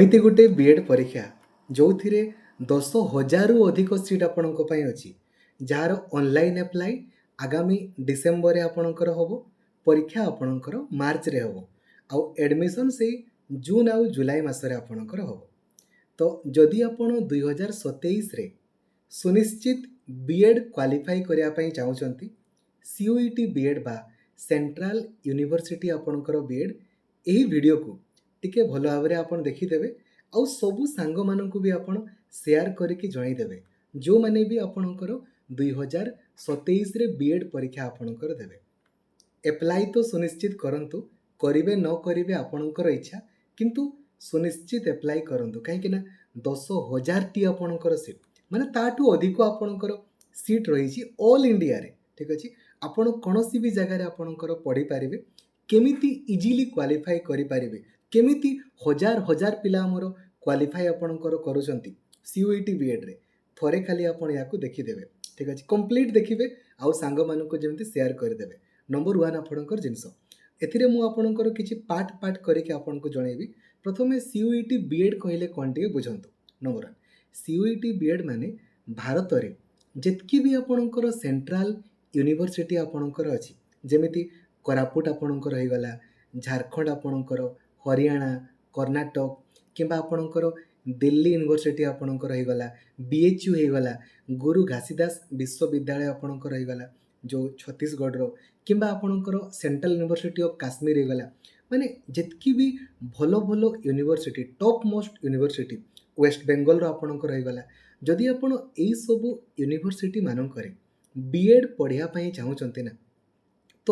ଏମିତି ଗୋଟେ ବିଏଡ୍ ପରୀକ୍ଷା ଯେଉଁଥିରେ 10,000ରୁ ଅଧିକ ସିଟ୍ ଆପଣଙ୍କ ପାଇଁ ଅଛି, ଯାହାର ଅନଲାଇନ୍ ଆପ୍ଲାଏ ଆଗାମୀ ଡିସେମ୍ବରରେ ଆପଣଙ୍କର ହେବ, ପରୀକ୍ଷା ଆପଣଙ୍କର ମାର୍ଚ୍ଚରେ ହେବ, ଆଉ ଆଡ଼ମିସନ୍ ସେଇ ଜୁନ୍ ଆଉ ଜୁଲାଇ ମାସରେ ଆପଣଙ୍କର ହେବ। ତ ଯଦି ଆପଣ 2027ରେ ସୁନିଶ୍ଚିତ ବିଏଡ୍ କ୍ୱାଲିଫାଇ କରିବା ପାଇଁ ଚାହୁଁଛନ୍ତି, CUET ବିଏଡ୍ ବା ସେଣ୍ଟ୍ରାଲ ୟୁନିଭର୍ସିଟି ଆପଣଙ୍କର ବିଏଡ୍, ଏହି ଭିଡ଼ିଓକୁ ଟିକେ ଭଲ ଭାବରେ ଆପଣ ଦେଖିଦେବେ ଆଉ ସବୁ ସାଙ୍ଗମାନଙ୍କୁ ବି ଆପଣ ସେୟାର କରିକି ଜଣାଇଦେବେ ଯେଉଁମାନେ ବି ଆପଣଙ୍କର 2027ରେ ବିଏଡ୍ ପରୀକ୍ଷା ଆପଣଙ୍କର ଦେବେ। ଏପ୍ଲାଇ ତ ସୁନିଶ୍ଚିତ କରନ୍ତୁ, କରିବେ ନ କରିବେ ଆପଣଙ୍କର ଇଚ୍ଛା, କିନ୍ତୁ ସୁନିଶ୍ଚିତ ଏପ୍ଲାଇ କରନ୍ତୁ କାହିଁକିନା 10,000ଟି ଆପଣଙ୍କର ସିଟ୍, ମାନେ ତାଠୁ ଅଧିକ ଆପଣଙ୍କର ସିଟ୍ ରହିଛି ଅଲ୍ ଇଣ୍ଡିଆରେ। ଠିକ୍ ଅଛି, ଆପଣ କୌଣସି ବି ଜାଗାରେ ଆପଣଙ୍କର ପଢ଼ିପାରିବେ, କେମିତି ଇଜିଲି କ୍ୱାଲିଫାଇ କରିପାରିବେ, କେମିତି ହଜାର ହଜାର ପିଲା ଆମର କ୍ୱାଲିଫାଇ ଆପଣଙ୍କର କରୁଛନ୍ତି CUET ବିଏଡ୍ରେ, ଥରେ ଖାଲି ଆପଣ ଏହାକୁ ଦେଖିଦେବେ। ଠିକ୍ ଅଛି, କମ୍ପ୍ଲିଟ୍ ଦେଖିବେ ଆଉ ସାଙ୍ଗମାନଙ୍କୁ ଯେମିତି ସେୟାର କରିଦେବେ। ନମ୍ବର 1 ଆପଣଙ୍କର ଜିନିଷ, ଏଥିରେ ମୁଁ ଆପଣଙ୍କର କିଛି ପାର୍ଟ କରିକି ଆପଣଙ୍କୁ ଜଣାଇବି। ପ୍ରଥମେ CUET ବିଏଡ୍ କହିଲେ କ'ଣ ଟିକେ ବୁଝନ୍ତୁ। ନମ୍ବର 1, CUET ବିଏଡ୍ ମାନେ ଭାରତରେ ଯେତିକି ବି ଆପଣଙ୍କର ସେଣ୍ଟ୍ରାଲ ୟୁନିଭର୍ସିଟି ଆପଣଙ୍କର ଅଛି, ଯେମିତି କୋରାପୁଟ ଆପଣଙ୍କର ହେଇଗଲା, ଝାଡ଼ଖଣ୍ଡ ଆପଣଙ୍କର, ହରିୟାଣା, କର୍ଣ୍ଣାଟକ, କିମ୍ବା ଆପଣଙ୍କର ଦିଲ୍ଲୀ ୟୁନିଭର୍ସିଟି ଆପଣଙ୍କର ହେଇଗଲା, BHU ହେଇଗଲା, ଗୁରୁ ଘାସିଦାସ ବିଶ୍ୱବିଦ୍ୟାଳୟ ଆପଣଙ୍କର ହେଇଗଲା ଯେଉଁ ଛତିଶଗଡ଼ର, କିମ୍ବା ଆପଣଙ୍କର ସେଣ୍ଟ୍ରାଲ ୟୁନିଭର୍ସିଟି ଅଫ୍ କାଶ୍ମୀର ହେଇଗଲା, ମାନେ ଯେତିକି ବି ଭଲ ଭଲ university, top most university west ବେଙ୍ଗଲର ଆପଣଙ୍କର ହେଇଗଲା, ଯଦି ଆପଣ ଏଇସବୁ ୟୁନିଭର୍ସିଟି ମାନଙ୍କରେ ବିଏଡ୍ ପଢ଼ିବା ପାଇଁ ଚାହୁଁଛନ୍ତି ନା, ତ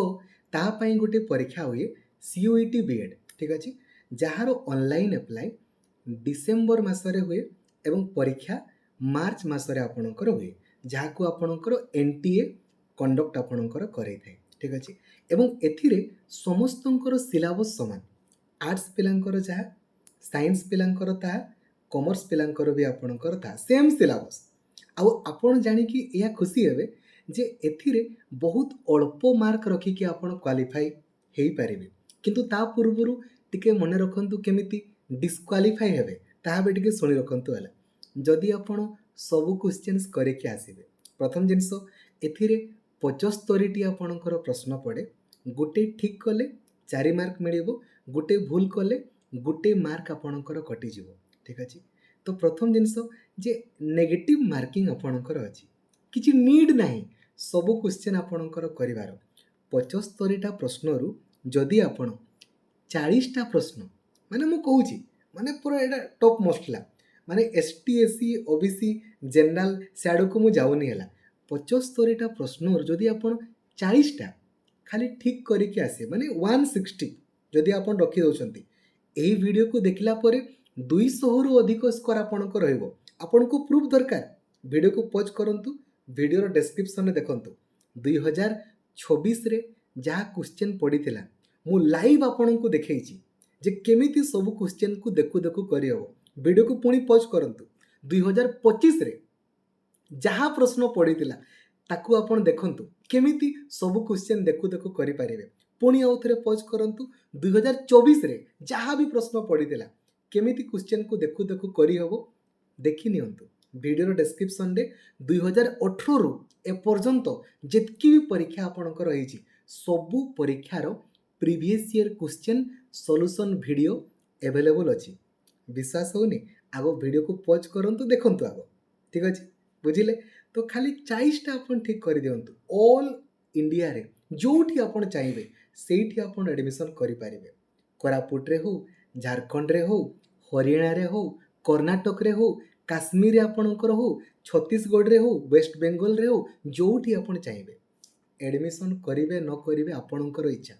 ତା ପାଇଁ ଗୋଟେ ପରୀକ୍ଷା ହୁଏ CUET ବିଏଡ୍। ଠିକ୍ ଅଛି, ଯାହାର ଅନଲାଇନ୍ ଆପ୍ଲାଏ ଡିସେମ୍ବର ମାସରେ ହୁଏ ଏବଂ ପରୀକ୍ଷା ମାର୍ଚ୍ଚ ମାସରେ ଆପଣଙ୍କର ହୁଏ, ଯାହାକୁ ଆପଣଙ୍କର NTA କଣ୍ଡକ୍ଟ ଆପଣଙ୍କର କରେଇଥାଏ। ଠିକ୍ ଅଛି, ଏବଂ ଏଥିରେ ସମସ୍ତଙ୍କର ସିଲାବସ୍ ସମାନ, ଆର୍ଟ୍ସ ପିଲାଙ୍କର ଯାହା, ସାଇନ୍ସ ପିଲାଙ୍କର ତାହା, କମର୍ସ ପିଲାଙ୍କର ବି ଆପଣଙ୍କର ତାହା ସେମ୍ ସିଲାବସ୍। ଆଉ ଆପଣ ଜାଣିକି ଏହା ଖୁସି ହେବେ ଯେ ଏଥିରେ ବହୁତ ଅଳ୍ପ ମାର୍କ ରଖିକି ଆପଣ କ୍ୱାଲିଫାଇ ହେଇପାରିବେ, କିନ୍ତୁ ତା ପୂର୍ବରୁ ଟିକେ ମନେ ରଖନ୍ତୁ କେମିତି ଡିସ୍କ୍ୱାଲିଫାଇ ହେବେ, ତାହା ବି ଟିକେ ଶୁଣି ରଖନ୍ତୁ। ହେଲା, ଯଦି ଆପଣ ସବୁ କ୍ୱେଶ୍ଚିନ୍ସ କରିକି ଆସିବେ, ପ୍ରଥମ ଜିନିଷ ଏଥିରେ 75ଟି ଆପଣଙ୍କର ପ୍ରଶ୍ନ ପଡ଼େ, ଗୋଟେ ଠିକ୍ କଲେ 4 ମାର୍କ ମିଳିବ, ଗୋଟେ ଭୁଲ କଲେ ଗୋଟେ ମାର୍କ ଆପଣଙ୍କର କଟିଯିବ। ଠିକ୍ ଅଛି, ତ ପ୍ରଥମ ଜିନିଷ ଯେ ନେଗେଟିଭ୍ ମାର୍କିଂ ଆପଣଙ୍କର ଅଛି, କିଛି ନିଡ୍ ନାହିଁ ସବୁ କ୍ୱେଶ୍ଚିନ୍ ଆପଣଙ୍କର କରିବାର। 75ଟା ପ୍ରଶ୍ନରୁ ଯଦି ଆପଣ 40ଟା ପ୍ରଶ୍ନ, ମାନେ ମୁଁ କହୁଛି ମାନେ ପୁରା ଏଇଟା ଟପ୍ ମୋଷ୍ଟ ହେଲା, ମାନେ ST SC OBC ଜେନେରାଲ ସିଆଡ଼କୁ ମୁଁ ଯାଉନି। ହେଲା, 75ଟା ପ୍ରଶ୍ନରୁ ଯଦି ଆପଣ 40ଟା ଖାଲି ଠିକ୍ କରିକି ଆସିବେ, ମାନେ 160 ଯଦି ଆପଣ ରଖିଦେଉଛନ୍ତି, ଏହି ଭିଡ଼ିଓକୁ ଦେଖିଲା ପରେ 200ରୁ ଅଧିକ ସ୍କୋର ଆପଣଙ୍କ ରହିବ। ଆପଣଙ୍କୁ ପ୍ରୁଫ୍ ଦରକାର, ଭିଡ଼ିଓକୁ ପଜ୍ କରନ୍ତୁ, ଭିଡ଼ିଓର ଡେସ୍କ୍ରିପସନରେ ଦେଖନ୍ତୁ 2026ରେ ଯାହା କ୍ୱେଶ୍ଚିନ୍ ପଡ଼ିଥିଲା ମୁଁ ଲାଇଭ୍ ଆପଣଙ୍କୁ ଦେଖେଇଛି ଯେ କେମିତି ସବୁ କ୍ୱେଶ୍ଚିନ୍କୁ ଦେଖୁ ଦେଖୁ କରିହେବ। ଭିଡ଼ିଓକୁ ପୁଣି ପଜ୍ କରନ୍ତୁ, 2025ରେ ଯାହା ପ୍ରଶ୍ନ ପଡ଼ିଥିଲା ତାକୁ ଆପଣ ଦେଖନ୍ତୁ କେମିତି ସବୁ କ୍ୱେଶ୍ଚିନ୍ ଦେଖୁ ଦେଖୁ କରିପାରିବେ। ପୁଣି ଆଉ ଥରେ ପଜ୍ କରନ୍ତୁ, 2024ରେ ଯାହା ବି ପ୍ରଶ୍ନ ପଡ଼ିଥିଲା କେମିତି କ୍ୱେଶ୍ଚିନ୍କୁ ଦେଖୁ ଦେଖୁ କରିହେବ ଦେଖିନିଅନ୍ତୁ। ଭିଡ଼ିଓର ଡେସ୍କ୍ରିପସନରେ 2018ରୁ ଏପର୍ଯ୍ୟନ୍ତ ଯେତିକି ବି ପରୀକ୍ଷା ଆପଣଙ୍କର ହେଇଛି ସବୁ ପରୀକ୍ଷାର previous year question solution video available ଅଛି। ବିଶ୍ୱାସ ହେଉନି, ଆଗ ଭିଡ଼ିଓକୁ ପଜ୍ କରନ୍ତୁ, ଦେଖନ୍ତୁ ଆଗ। ଠିକ୍ ଅଛି, ବୁଝିଲେ? ତ ଖାଲି 40ଟା ଆପଣ ଠିକ୍ କରିଦିଅନ୍ତୁ, ଅଲ୍ ଇଣ୍ଡିଆରେ ଯେଉଁଠି ଆପଣ ଚାହିଁବେ ସେଇଠି ଆପଣ ଆଡ଼ମିସନ୍ କରିପାରିବେ। କୋରାପୁଟରେ ହେଉ, ଝାଡ଼ଖଣ୍ଡରେ ହେଉ, ହରିୟାଣାରେ ହେଉ, କର୍ଣ୍ଣାଟକରେ ହେଉ, କାଶ୍ମୀରରେ ଆପଣଙ୍କର ହେଉ, ଛତିଶଗଡ଼ରେ ହେଉ, ୱେଷ୍ଟ ବେଙ୍ଗଲରେ ହେଉ, ଯେଉଁଠି ଆପଣ ଚାହିଁବେ ଆଡ଼ମିସନ୍ କରିବେ ନ କରିବେ ଆପଣଙ୍କର ଇଚ୍ଛା,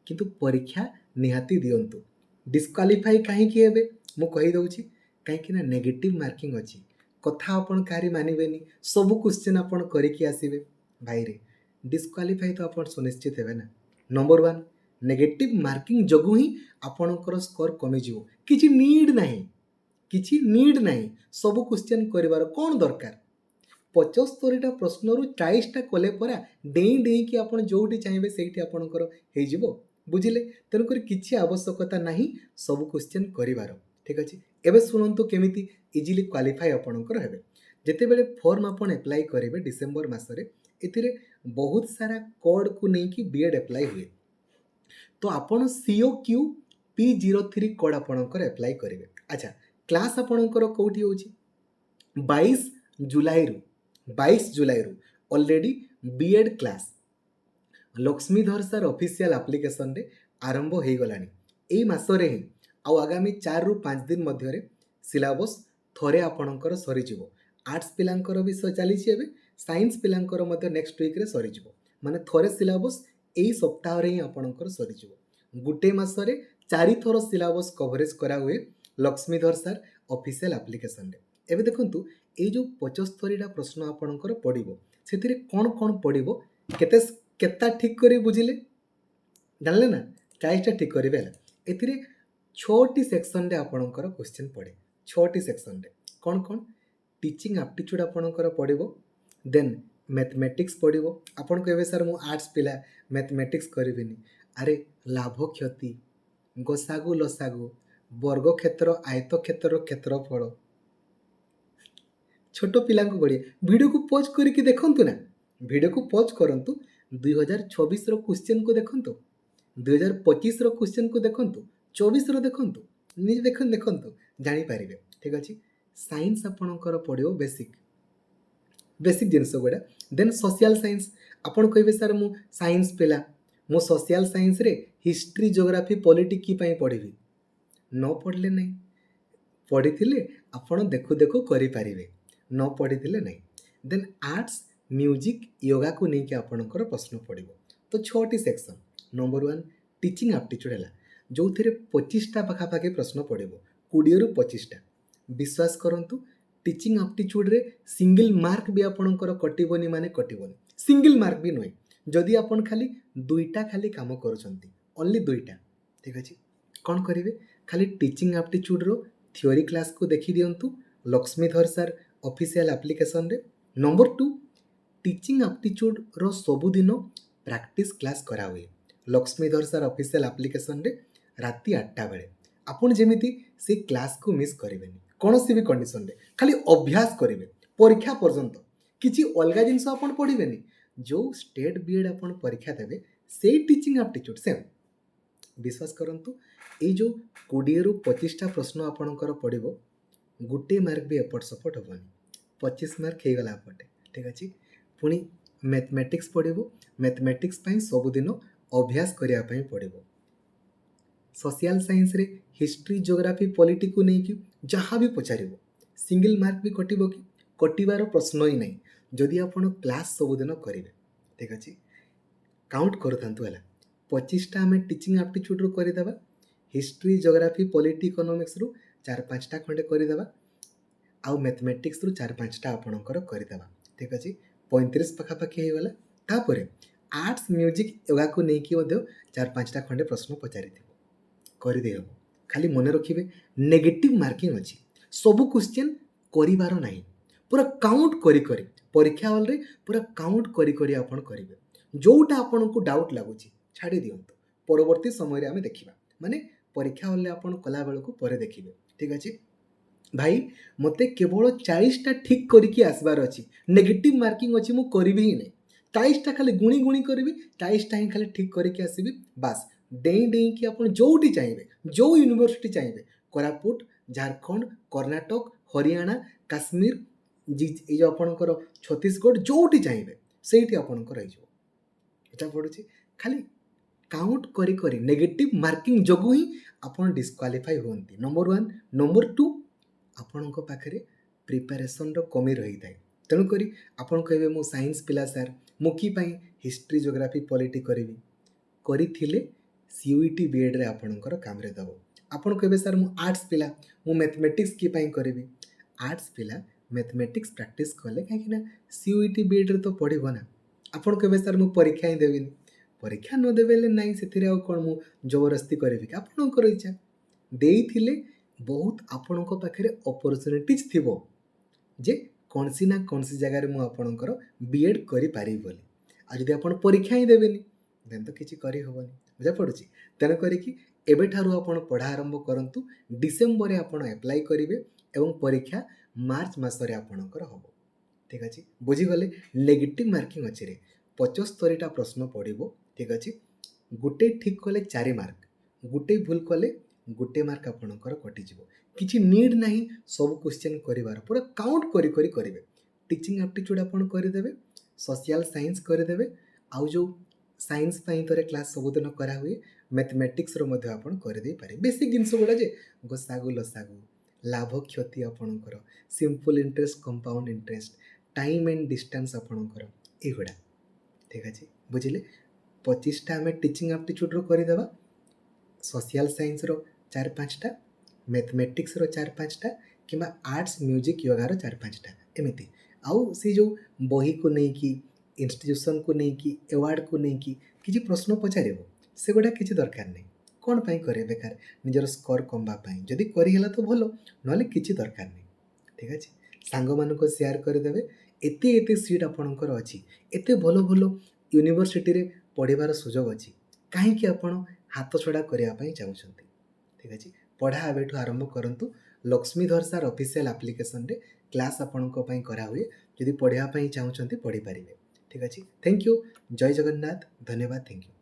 କିନ୍ତୁ ପରୀକ୍ଷା ନିହାତି ଦିଅନ୍ତୁ। ଡିସ୍କ୍ୱାଲିଫାଇ କାହିଁକି ହେବେ ମୁଁ କହିଦେଉଛି, କାହିଁକିନା ନେଗେଟିଭ୍ ମାର୍କିଂ ଅଛି। କଥା ଆପଣ କାହାରି ମାନିବେନି, ସବୁ କ୍ୱେଶ୍ଚିନ୍ ଆପଣ କରିକି ଆସିବେ, ଭାଇରେ ଡିସ୍କ୍ୱାଲିଫାଇ ତ ଆପଣ ସୁନିଶ୍ଚିତ ହେବେ ନା। ନମ୍ବର 1, ନେଗେଟିଭ୍ ମାର୍କିଂ ଯୋଗୁଁ ହିଁ ଆପଣଙ୍କର ସ୍କୋର କମିଯିବ। କିଛି ନିଡ୍ ନାହିଁ, କିଛି ନିଡ୍ ନାହିଁ ସବୁ କ୍ୱେଶ୍ଚିନ୍ କରିବାର କ'ଣ ଦରକାର। 75ଟା ପ୍ରଶ୍ନରୁ 40ଟା କଲେ ପରା ଡେଇଁ ଡେଇଁକି ଆପଣ ଯେଉଁଠି ଚାହିଁବେ ସେଇଠି ଆପଣଙ୍କର ହେଇଯିବ। ବୁଝିଲେ? ତେଣୁକରି କିଛି ଆବଶ୍ୟକତା ନାହିଁ ସବୁ କ୍ୱେଶ୍ଚିନ୍ କରିବାର। ঠিক ଅଛି। ଏବେ ଶୁଣନ୍ତୁ କେମିତି ଇଜିଲି କ୍ୱାଲିଫାଏ ଆପଣଙ୍କର ହେବେ। ଯେତେବେଳେ ଫର୍ମ ଆପଣ ଆପ୍ଲାଏ କରିବେ ଡିସେମ୍ବର ମାସରେ, ଏଥିରେ ବହୁତ ସାରା କୋଡ଼କୁ ନେଇକି ବିଏଡ୍ ଆପ୍ଲାଏ ହୁଏ। ତ ଆପଣ COQ P03 କୋଡ଼ ଆପଣଙ୍କର ଆପ୍ଲାଏ କରିବେ। ଆଚ୍ଛା, କ୍ଲାସ୍ ଆପଣଙ୍କର କେଉଁଠି ହେଉଛି? 22 ଜୁଲାଇରୁ already BEd class Lakshmidhar sir official ଆପ୍ଲିକେସନରେ ଆରମ୍ଭ ହୋଇଗଲାଣି ଏଇ ମାସରେ ହିଁ। ଆଉ ଆଗାମୀ 4ରୁ 5 ଦିନ ମଧ୍ୟରେ ସିଲାବସ୍ ଥରେ ଆପଣଙ୍କର ସରିଯିବ। ଆର୍ଟ୍ସ ପିଲାଙ୍କର ବି ଚାଲିଛି ଏବେ, ସାଇନ୍ସ ପିଲାଙ୍କର ମଧ୍ୟ ନେକ୍ସଟ ୱିକ୍ରେ ସରିଯିବ। ମାନେ ଥରେ ସିଲାବସ୍ ଏଇ ସପ୍ତାହରେ ହିଁ ଆପଣଙ୍କର ସରିଯିବ। ଗୋଟେ ମାସରେ 4 ଥର ସିଲାବସ୍ କଭରେଜ କରାହୁଏ ଲକ୍ଷ୍ମୀଧର ସାର୍ ଅଫିସିଆଲ୍ ଆପ୍ଲିକେସନରେ। ଏବେ ଦେଖନ୍ତୁ ଏଇ ଯେଉଁ 75ଟା ପ୍ରଶ୍ନ ଆପଣଙ୍କର ପଡ଼ିବ, ସେଥିରେ କ'ଣ କ'ଣ ପଡ଼ିବ, କେତେ ଠିକ୍ କରି ବୁଝିଲେ, ଜାଣିଲେ ନା? 40ଟା ଠିକ୍ କରିବେ ହେଲା। ଏଥିରେ 6ଟି ସେକ୍ସନରେ ଆପଣଙ୍କର କ୍ୱେଶ୍ଚିନ୍ ପଡ଼େ। 6ଟି ସେକ୍ସନରେ କ'ଣ କ'ଣ? ଟିଚିଂ ଆପ୍ଟିଚ୍ୟୁଡ଼୍ ଆପଣଙ୍କର ପଡ଼ିବ, ଦେନ୍ ମ୍ୟାଥମେଟିକ୍ସ ପଡ଼ିବ। ଆପଣ କହିବେ ସାର୍ ମୁଁ ଆର୍ଟ୍ସ ପିଲା, ମ୍ୟାଥମେଟିକ୍ସ କରିବିନି। ଆରେ ଲାଭ କ୍ଷତି, ଗସାଗୁ ଲସାଗୁ, ବର୍ଗକ୍ଷେତ୍ର ଆୟତକ୍ଷେତ୍ରର କ୍ଷେତ୍ରଫଳ, ଛୋଟ ପିଲାଙ୍କୁ ପଢ଼ିବେ। ଭିଡ଼ିଓକୁ ପଜ୍ କରିକି ଦେଖନ୍ତୁ ନା, ଭିଡ଼ିଓକୁ ପଜ୍ କରନ୍ତୁ, 2026ର କ୍ୱେଶ୍ଚିନ୍କୁ ଦେଖନ୍ତୁ, 2025ର କ୍ୱେଶ୍ଚିନ୍କୁ ଦେଖନ୍ତୁ, 24ର ଦେଖନ୍ତୁ, ନିଜେ ଦେଖନ୍ତୁ ଜାଣିପାରିବେ। ଠିକ୍ ଅଛି। ସାଇନ୍ସ ଆପଣଙ୍କର ପଡ଼ିବ ବେସିକ୍ ଜିନିଷ ଗୁଡ଼ା। ଦେନ୍ ସୋସିଆଲ୍ ସାଇନ୍ସ, ଆପଣ କହିବେ ସାର୍ ମୁଁ ସାଇନ୍ସ ପିଲା, ମୁଁ ସୋସିଆଲ୍ ସାଇନ୍ସରେ ହିଷ୍ଟ୍ରି ଜୋଗ୍ରାଫି ପଲିଟି କି ପାଇଁ ପଢ଼ିବି? ନ ପଢ଼ିଲେ ନାହିଁ, ପଢ଼ିଥିଲେ ଆପଣ ଦେଖୁ ଦେଖୁ କରିପାରିବେ, ନ ପଢ଼ିଥିଲେ ନାହିଁ। ଦେନ୍ ଆର୍ଟ୍ସ ମ୍ୟୁଜିକ୍ ୟୋଗାକୁ ନେଇକି ଆପଣଙ୍କର ପ୍ରଶ୍ନ ପଡ଼ିବ। ତ 6ଟି ସେକ୍ସନ୍। ନମ୍ବର 1 ଟିଚିଂ ଆପ୍ଟିଚ୍ୟୁଡ଼୍ ହେଲା, ଯେଉଁଥିରେ 25ଟା ପାଖାପାଖି ପ୍ରଶ୍ନ ପଡ଼ିବ, 20ରୁ 25ଟା। ବିଶ୍ୱାସ କରନ୍ତୁ ଟିଚିଂ ଆପ୍ଟିଚ୍ୟୁଡ଼୍ରେ ସିଙ୍ଗିଲ୍ ମାର୍କ ବି ଆପଣଙ୍କର କଟିବନି, ମାନେ କଟିବନି। ସିଙ୍ଗିଲ୍ ମାର୍କ ବି ନୁହେଁ, ଯଦି ଆପଣ ଖାଲି 2ଟା ଖାଲି କାମ କରୁଛନ୍ତି, ଓନ୍ଲି 2ଟା। ଠିକ୍ ଅଛି। କ'ଣ କରିବେ? ଖାଲି ଟିଚିଂ ଆପ୍ଟିଚ୍ୟୁଡ଼୍ର ଥିଓରି କ୍ଲାସ୍କୁ ଦେଖିଦିଅନ୍ତୁ ଲକ୍ଷ୍ମୀଧର ସାର୍ ଅଫିସିଆଲ୍ ଆପ୍ଲିକେସନରେ। ନମ୍ବର 2 ଟିଚିଂ ଆପ୍ଟିଚ୍ୟୁଡ଼୍ର ସବୁଦିନ ପ୍ରାକ୍ଟିସ୍ କ୍ଲାସ୍ କରାହୁଏ ଲକ୍ଷ୍ମୀଧର ସାର୍ ଅଫିସିଆଲ୍ ଆପ୍ଲିକେସନରେ ରାତି 8ଟା ବେଳେ। ଆପଣ ଯେମିତି ସେ କ୍ଲାସ୍କୁ ମିସ୍ କରିବେନି କୌଣସି ବି କଣ୍ଡିସନରେ, ଖାଲି ଅଭ୍ୟାସ କରିବେ ପରୀକ୍ଷା ପର୍ଯ୍ୟନ୍ତ। କିଛି ଅଲଗା ଜିନିଷ ଆପଣ ପଢ଼ିବେନି, ଯେଉଁ ଷ୍ଟେଟ୍ ବିଏଡ୍ ଆପଣ ପରୀକ୍ଷା ଦେବେ ସେଇ ଟିଚିଂ ଆପ୍ଟିଚ୍ୟୁଡ଼୍ ସେମ୍। ବିଶ୍ୱାସ କରନ୍ତୁ ଏଇ ଯେଉଁ 20ରୁ 25ଟା ପ୍ରଶ୍ନ ଆପଣଙ୍କର ପଡ଼ିବ, ଗୋଟେ ମାର୍କ ବି ଏପଟ ସେପଟ ହେବନି, 25 ମାର୍କ ହେଇଗଲା ଏପଟେ। ଠିକ୍ ଅଛି। ପୁଣି ମ୍ୟାଥମେଟିକ୍ସ ପଡ଼ିବ, ମ୍ୟାଥମେଟିକ୍ସ ପାଇଁ ସବୁଦିନ ଅଭ୍ୟାସ କରିବା ପାଇଁ ପଡ଼ିବ। ସୋସିଆଲ୍ ସାଇନ୍ସରେ ହିଷ୍ଟ୍ରି ଜୋଗ୍ରାଫି ପଲିଟିକୁ ନେଇକି ଯାହା ବି ପଚାରିବ, ସିଙ୍ଗିଲ୍ ମାର୍କ ବି କଟିବ କି? କଟିବାର ପ୍ରଶ୍ନ ହିଁ ନାହିଁ, ଯଦି ଆପଣ କ୍ଲାସ୍ ସବୁଦିନ କରିବେ। ଠିକ୍ ଅଛି। କାଉଣ୍ଟ କରୁଥାନ୍ତୁ ହେଲା, 25ଟା ଆମେ ଟିଚିଂ ଆପ୍ଟିଚ୍ୟୁଡ଼୍ରୁ କରିଦେବା, ହିଷ୍ଟ୍ରି ଜୋଗ୍ରାଫି ପଲିଟି ଇକୋନୋମିକ୍ସରୁ 4-5ଟା ଖଣ୍ଡେ କରିଦେବା, ଆଉ ମ୍ୟାଥମେଟିକ୍ସରୁ 4-5ଟା ଆପଣଙ୍କର କରିଦେବା। ଠିକ୍ ଅଛି। 35 ପାଖାପାଖି ହେଇଗଲା। ତାପରେ ଆର୍ଟ୍ସ ମ୍ୟୁଜିକ୍ ୟୋଗାକୁ ନେଇକି ମଧ୍ୟ 4-5ଟା ଖଣ୍ଡେ ପ୍ରଶ୍ନ ପଚାରିଥିବ, କରିଦେଇ ହେବ। ଖାଲି ମନେ ରଖିବେ ନେଗେଟିଭ୍ ମାର୍କିଂ ଅଛି, ସବୁ କ୍ୱେଶ୍ଚିନ୍ କରିବାର ନାହିଁ, ପୁରା କାଉଣ୍ଟ କରି ପରୀକ୍ଷା ହଲ୍ରେ ପୁରା କାଉଣ୍ଟ କରି ଆପଣ କରିବେ। ଯେଉଁଟା ଆପଣଙ୍କୁ ଡାଉଟ୍ ଲାଗୁଛି ଛାଡ଼ି ଦିଅନ୍ତୁ, ପରବର୍ତ୍ତୀ ସମୟରେ ଆମେ ଦେଖିବା, ମାନେ ପରୀକ୍ଷା ହଲ୍ରେ ଆପଣ କଲାବେଳକୁ ପରେ ଦେଖିବେ। ଠିକ୍ ଅଛି। ଭାଇ ମୋତେ କେବଳ 40ଟା ଠିକ୍ କରିକି ଆସିବାର ଅଛି, ନେଗେଟିଭ୍ ମାର୍କିଂ ଅଛି ମୁଁ କରିବି ହିଁ ନାହିଁ। 40ଟା ଖାଲି ଗୁଣି କରିବି, 40ଟା ହିଁ ଖାଲି ଠିକ୍ କରିକି ଆସିବି, ବାସ୍। ଡେଇଁକି ଆପଣ ଯେଉଁଠି ଚାହିଁବେ, ଯେଉଁ ୟୁନିଭର୍ସିଟି ଚାହିଁବେ, କୋରାପୁଟ, ଝାଡ଼ଖଣ୍ଡ, କର୍ଣ୍ଣାଟକ, ହରିୟାଣା, କାଶ୍ମୀର, ଏଇ ଯେଉଁ ଆପଣଙ୍କର ଛତିଶଗଡ଼, ଯେଉଁଠି ଚାହିଁବେ ସେଇଠି ଆପଣଙ୍କର ହେଇଯିବ। ଏଇଟା ପଡ଼ୁଛି, ଖାଲି କାଉଣ୍ଟ କରି ନେଗେଟିଭ୍ ମାର୍କିଂ ଯୋଗୁଁ ହିଁ ଆପଣ ଡିସ୍କ୍ୱାଲିଫାଇ ହୁଅନ୍ତି। ନମ୍ବର 1। ନମ୍ବର 2, ଆପଣଙ୍କ ପାଖରେ ପ୍ରିପାରେସନ୍ର କମି ରହିଥାଏ। ତେଣୁକରି ଆପଣ କହିବେ ମୁଁ ସାଇନ୍ସ ପିଲା ସାର୍, ମୁଁ କି ପାଇଁ ହିଷ୍ଟ୍ରି ଜୋଗ୍ରାଫି ପଲିଟି କରିବି? କରିଥିଲେ CUET ବିଏଡ଼୍ରେ ଆପଣଙ୍କର କାମରେ ଦେବ। ଆପଣ କହିବେ ସାର୍ ମୁଁ ଆର୍ଟ୍ସ ପିଲା, ମୁଁ ମ୍ୟାଥମେଟିକ୍ସ କି ପାଇଁ କରିବି? ଆର୍ଟ୍ସ ପିଲା ମ୍ୟାଥମେଟିକ୍ସ ପ୍ରାକ୍ଟିସ୍ କଲେ, କାହିଁକିନା CUET ବିଏଡ଼୍ରେ ତ ପଢ଼ିବ ନା। ଆପଣ କହିବେ ସାର୍ ମୁଁ ପରୀକ୍ଷା ହିଁ ଦେବିନି, ପରୀକ୍ଷା ନ ଦେବେ ହେଲେ ନାହିଁ, ସେଥିରେ ଆଉ କ'ଣ ମୁଁ ଜବରଦସ୍ତି କରିବି କି? ଆପଣଙ୍କର ଇଚ୍ଛା। ଦେଇଥିଲେ ବହୁତ ଆପଣଙ୍କ ପାଖରେ ଅପରଚ୍ୟୁନିଟିଜ୍ ଥିବ ଯେ କୌଣସି ନା କୌଣସି ଜାଗାରେ ମୁଁ ଆପଣଙ୍କର ବିଏଡ଼୍ କରିପାରିବି ବୋଲି। ଆଉ ଯଦି ଆପଣ ପରୀକ୍ଷା ହିଁ ଦେବେନି ଦେନ୍ ତ କିଛି କରିହେବନି। ବୁଝା ପଡ଼ୁଛି? ତେଣୁ କରିକି एबेठारु आपण पढ़ा आरंभ करंतु डिसेम्बर आपण एप्लाई करिवे एवं परीक्षा मार्च मासरे आपणकर हबो ठीक अछि बुझिगले नेगेटिव मार्किंग अछि रे 75 टा प्रश्न पड़िबो ठीक अछि गुटे ठीक कले 4 मार्क गुटे भूल कले गुटे मार्क आपणकर कटि जिवो किछि नीड नाही सब क्वेश्चन करिवार पूरा काउंट करी करी करिवे टीचिंग एप्टीट्यूड आपण करिदेबे सोशल साइंस करिदेबे आउ जो साइंस पई तोरे क्लास सबुदिन करा हुए मैथमेटिक्स रो मध्ये आपण करि दे पारे बेसिक जिंस गुडा जे गोसागु लसागु लाभ क्षति आपणकर simple interest compound interest time and distance आपणकर एगुडा ठीक अछि बुझिले 25 टा हमें टीचिंग एप्टीट्यूड रो करि देबा सोशल साइंस रो 4-5 टा मैथमेटिक्स रो 4-5 टा किबा आर्ट्स म्यूजिक योगा रो 4-5 टा एमिति आउ से जो बही को नै कि इंस्टीट्यूशन को नै कि अवार्ड को नै कि किछि प्रश्न पचारिबो सेगुडा किछि दरकार नै कोन पई करे बेकार निजर स्कोर कमबा पई जदि करि हला तो भलो नले किछि दरकार नै ठीक अछि सांग मानको शेयर कर देबे एते एते सीट आपणकर अछि एते भलो भलो यूनिवर्सिटी रे पढिबार सुजोग अछि काहे कि आपण हाथ छडा करिया पई चाहउछंती ठीक अछि पढ़ा एबेठु आरंभ करंतु लक्ष्मीधर सर ऑफिशियल एप्लीकेशन रे क्लास आपणको पई करा हुए जदि पढ़िया पई चाहउछंती पढ़ी पारिबे ठीक अछि थैंक यू जय जगन्नाथ धन्यवाद थैंक यू